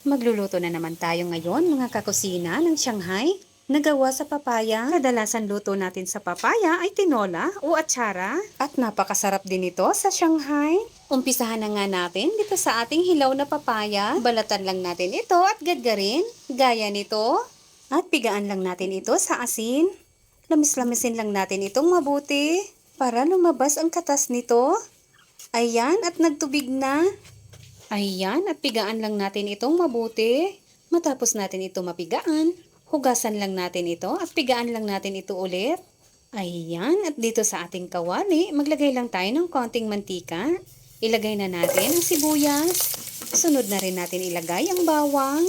Magluluto na naman tayo ngayon mga kakusina ng Shanghai na gawa sa papaya. Kadalasan luto natin sa papaya ay tinola o atsara at napakasarap din ito sa Shanghai. Umpisahan na nga natin dito sa ating hilaw na papaya. Balatan lang natin ito at gadgarin gaya nito at pigaan lang natin ito sa asin. Lamis-lamisin lang natin itong mabuti para lumabas ang katas nito. Ayan at nagtubig na. Ayan, at pigaan lang natin itong mabuti. Matapos natin ito mapigaan, hugasan lang natin ito at pigaan lang natin ito ulit. Ayan, at dito sa ating kawali, maglagay lang tayo ng konting mantika. Ilagay na natin ang sibuyas. Sunod na rin natin ilagay ang bawang.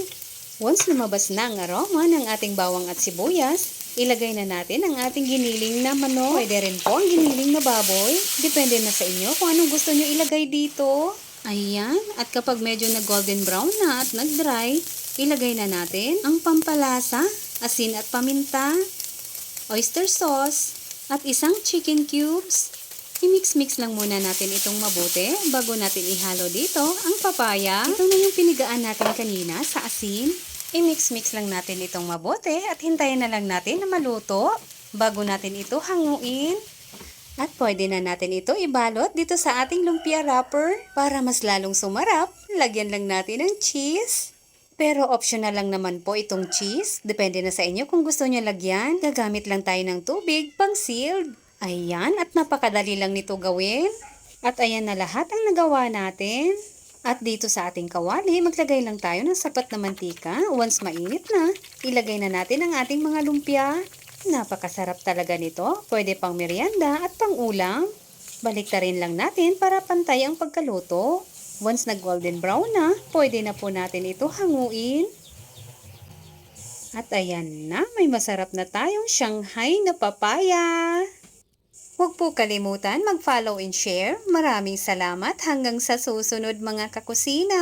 Once lumabas na ang aroma ng ating bawang at sibuyas, ilagay na natin ang ating giniling na manok. Pwede rin po ang giniling na baboy. Depende na sa inyo kung anong gusto nyo ilagay dito. Ayan, at kapag medyo nag-golden brown na at nag-dry, ilagay na natin ang pampalasa, asin at paminta, oyster sauce, at isang chicken cubes. I-mix-mix lang muna natin itong mabuti bago natin ihalo dito ang papaya. Ito na yung pinigaan natin kanina sa asin. I-mix-mix lang natin itong mabuti at hintayin na lang natin na maluto bago natin ito hanguin. At pwede na natin ito ibalot dito sa ating lumpia wrapper. Para mas lalong sumarap, lagyan lang natin ng cheese. Pero optional lang naman po itong cheese. Depende na sa inyo kung gusto nyo lagyan. Gagamit lang tayo ng tubig pang sealed. Ayan, at napakadali lang nito gawin. At ayan na lahat ang nagawa natin. At dito sa ating kawali, maglagay lang tayo ng sapat na mantika. Once mainit na, ilagay na natin ang ating mga lumpia. Napakasarap talaga nito. Pwede pang merienda at pang ulam. Baliktarin lang natin para pantay ang pagkaluto. Once nag golden brown na, pwede na po natin ito hanguin. At ayan na, may masarap na tayong Shanghai na papaya. Huwag po kalimutan mag-follow and share. Maraming salamat hanggang sa susunod mga kakusina.